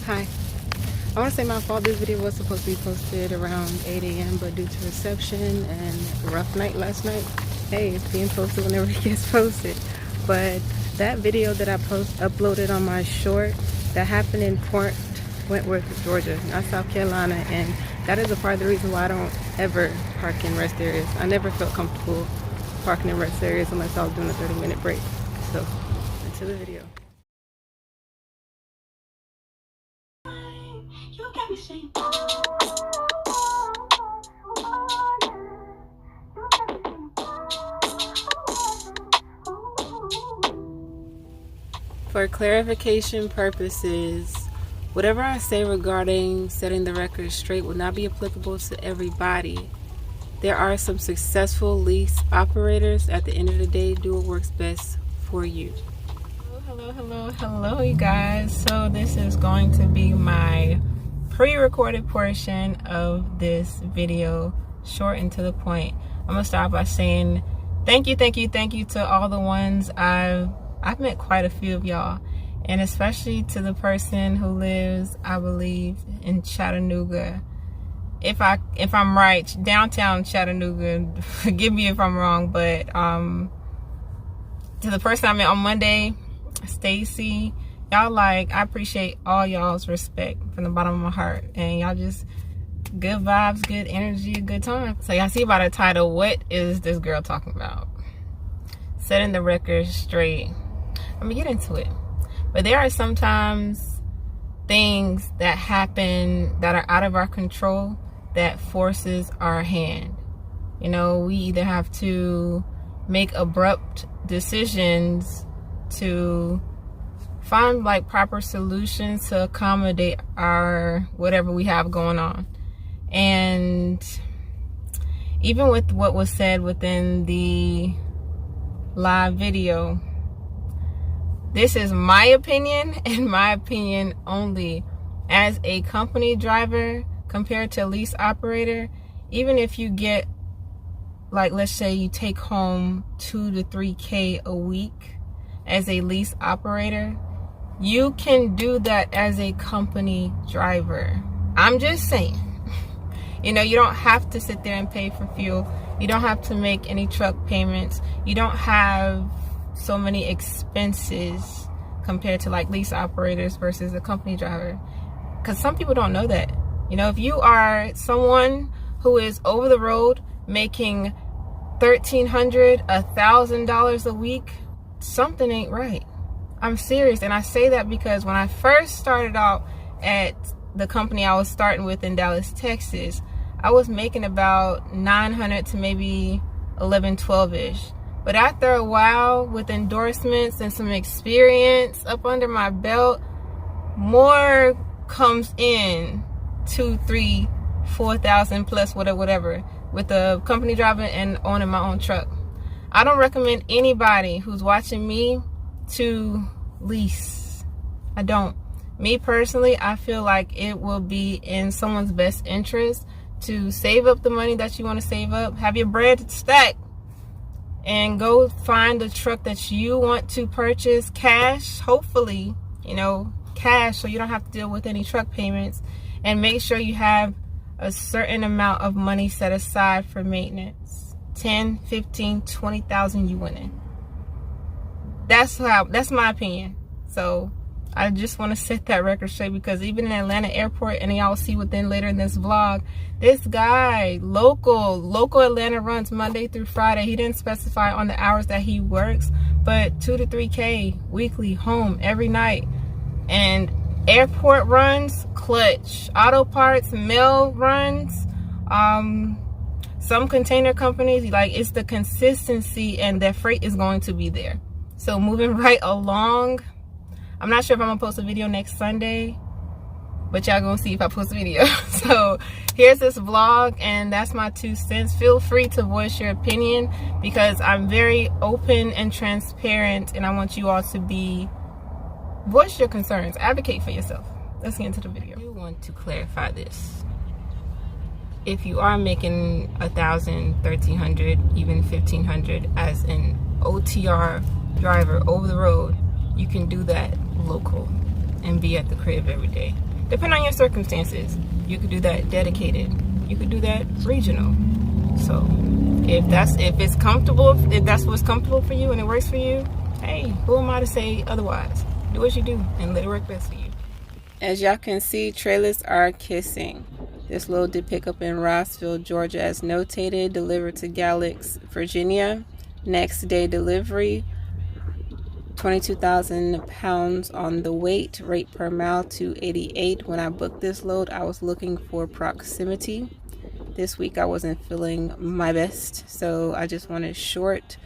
Hi. I want to say my fault. This video was supposed to be posted around 8 a.m. but due to reception and a rough night last night, hey, it's being posted whenever it gets posted. But that video that I uploaded on my short, that happened in Fort Wentworth, Georgia, not South Carolina, and that is a part of the reason why I don't ever park in rest areas. I never felt comfortable parking in rest areas unless I was doing a 30-minute break. So, into the video. For clarification purposes, whatever I say regarding setting the record straight will not be applicable to everybody. There are some successful lease operators. At the end of the day, do what works best for you. Hello, you guys. So this is going to be my pre-recorded portion of this video, short and to the point. I'm gonna start by saying thank you to all the ones I've met quite a few of y'all, and especially to the person who lives, I believe, in Chattanooga. If I'm right, downtown Chattanooga. Forgive me if I'm wrong, but to the person I met on Monday, Stacy, y'all, I appreciate all y'all's respect from the bottom of my heart, and y'all just good vibes, good energy, a good time. So y'all see by the title, what is this girl talking about? Setting the record straight. I'm gonna get into it, but there are sometimes things that happen that are out of our control that forces our hand. You know, we either have to make abrupt decisions to find proper solutions to accommodate our whatever we have going on. And even with what was said within the live video, this is my opinion and my opinion only. As a company driver compared to a lease operator, even if you get, let's say you take home $2 to $3K a week as a lease operator, you can do that as a company driver. I'm just saying. You know, you don't have to sit there and pay for fuel. You don't have to make any truck payments. You don't have so many expenses compared to lease operators versus a company driver. Because some people don't know that. You know, if you are someone who is over the road making $1,300, $1,000 a week, something ain't right. I'm serious, and I say that because when I first started out at the company I was starting with in Dallas, Texas, I was making about $900 to maybe $1,100, $1,200-ish. But after a while, with endorsements and some experience up under my belt, more comes in, 2, 3, 4,000 plus whatever, with a company driver and owning my own truck. I don't recommend anybody who's watching me to lease. I don't. Me personally, I feel like it will be in someone's best interest to save up the money that you want to save up, have your bread stacked, and go find the truck that you want to purchase cash, hopefully, you know, cash, so you don't have to deal with any truck payments, and make sure you have a certain amount of money set aside for maintenance. 10, 15, 20,000 you winning. That's my opinion. So I just want to set that record straight, because even in Atlanta airport, and y'all see within later in this vlog, this guy, local Atlanta runs Monday through Friday. He didn't specify on the hours that he works, but 2 to 3K weekly, home every night. And airport runs, clutch. Auto parts, mail runs, some container companies, it's the consistency, and that freight is going to be there. So moving right along, I'm not sure if I'm gonna post a video next Sunday, but y'all gonna see if I post a video. So here's this vlog, and that's my 2 cents. Feel free to voice your opinion, because I'm very open and transparent, and I want you all to voice your concerns, advocate for yourself. Let's get into the video. I do want to clarify this. If you are making $1,000, $1,300, even $1,500 as an OTR driver over the road, you can do that local and be at the crib every day. depending on your circumstances. You could do that dedicated. You could do that regional. So if that's what's comfortable for you and it works for you, hey, who am I to say otherwise? Do what you do and let it work best for you. As y'all can see, trailers are kissing. This load did pick up in Rossville, Georgia as notated, delivered to Galax, Virginia. Next day delivery, 22,000 pounds on the weight, rate per mile 288. When I booked this load, I was looking for proximity. This week I wasn't feeling my best, so I just wanted short,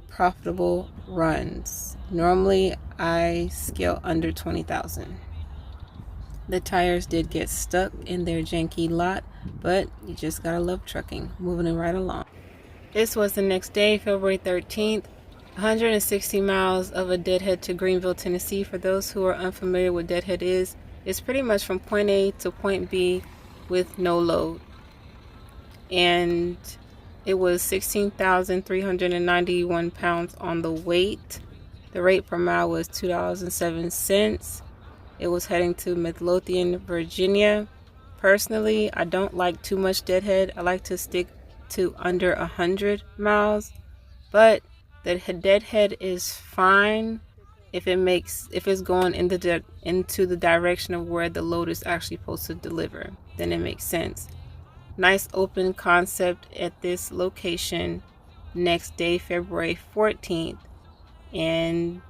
profitable runs. Normally I scale under 20,000. The tires did get stuck in their janky lot, but you just gotta love trucking. Moving it right along. This was the next day, February 13th. 160 miles of a deadhead to Greenville, Tennessee. For those who are unfamiliar with deadhead is, it's pretty much from point A to point B with no load. And it was 16,391 pounds on the weight. The rate per mile was $2.07. It was heading to Midlothian, Virginia. Personally, I don't like too much deadhead. I like to stick to under 100 miles, but the deadhead is fine if it's going into the direction of where the load is actually supposed to deliver. Then it makes sense. Nice open concept at this location. Next day, February 14th, and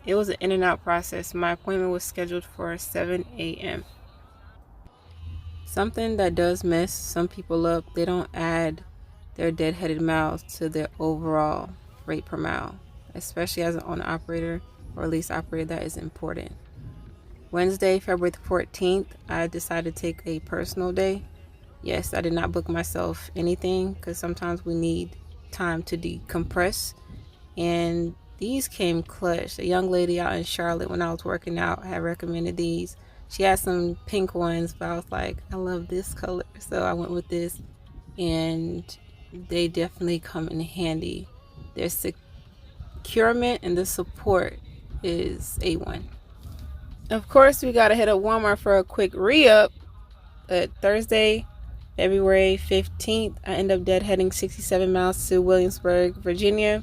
it was an in and out process. My appointment was scheduled for 7 a.m. Something that does mess some people up, they don't add their deadheaded miles to their overall rate per mile, especially as an owner operator or lease operator. That is important. Wednesday, February 14th, I decided to take a personal day. Yes, I did not book myself anything because sometimes we need time to decompress, and these came clutch. A young lady out in Charlotte, when I was working out, had recommended these. She had some pink ones, but I was like, I love this color, so I went with this, and they definitely come in handy. Their securement and the support is A1. Of course, we gotta hit up Walmart for a quick re-up. Thursday, February 15th, I end up deadheading 67 miles to Williamsburg, Virginia.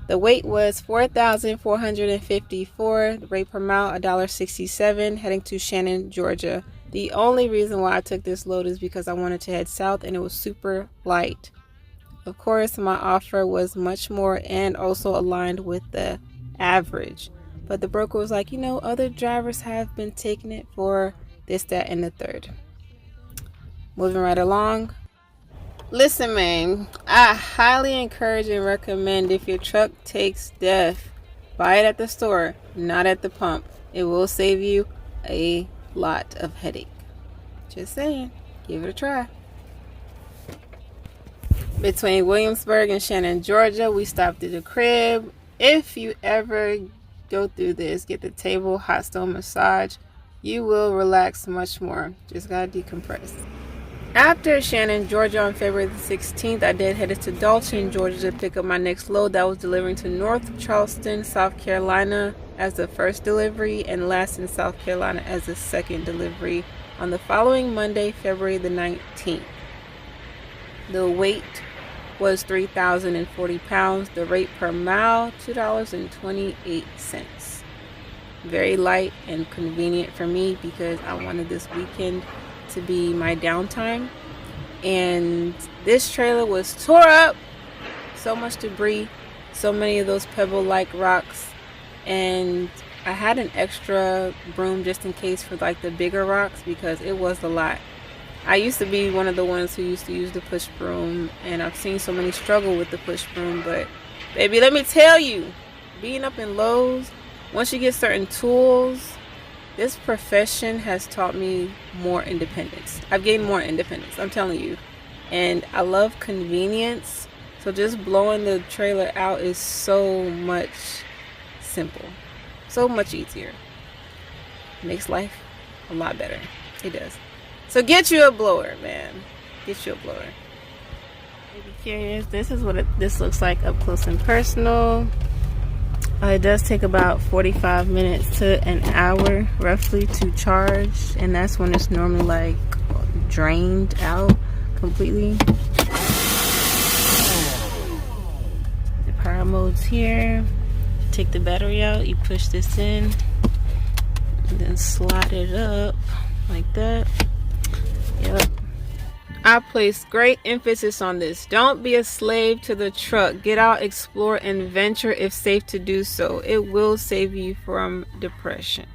The weight was 4,454. The rate per mile, $1.67, heading to Shannon, Georgia. The only reason why I took this load is because I wanted to head south and it was super light. Of course, my offer was much more and also aligned with the average. But the broker was like, other drivers have been taking it for this, that, and the third. Moving right along. Listen, man, I highly encourage and recommend, if your truck takes DEF, buy it at the store, not at the pump. It will save you a lot of headache. Just saying, give it a try. Between Williamsburg and Shannon, Georgia, we stopped at the crib. If you ever go through this, get the table hot stone massage, you will relax much more. Just gotta decompress. After Shannon, Georgia on February the 16th, I did headed to Dalton, Georgia to pick up my next load that was delivering to North Charleston, South Carolina as the first delivery and last in South Carolina as the second delivery on the following Monday, February the 19th. The weight was 3,040 pounds. The rate per mile, $2.28. Very light and convenient for me because I wanted this weekend to be my downtime, and this trailer was tore up. So much debris, so many of those pebble like rocks, and I had an extra broom just in case for like the bigger rocks because it was a lot. I used to be one of the ones who used to use the push broom, and I've seen so many struggle with the push broom, but baby, let me tell you, being up in Lowe's, once you get certain tools, this profession has taught me more independence. I've gained more independence, I'm telling you. And I love convenience. So just blowing the trailer out is so much simple. So much easier. Makes life a lot better. It does. So get you a blower, man. Get you a blower. If you're curious, this is what this looks like up close and personal. It does take about 45 minutes to an hour roughly to charge, and that's when it's normally like drained out completely. The power mode's here. Take the battery out, you push this in and then slide it up like that. Yep. I place great emphasis on this. Don't be a slave to the truck. Get out, explore, and venture if safe to do so. It will save you from depression.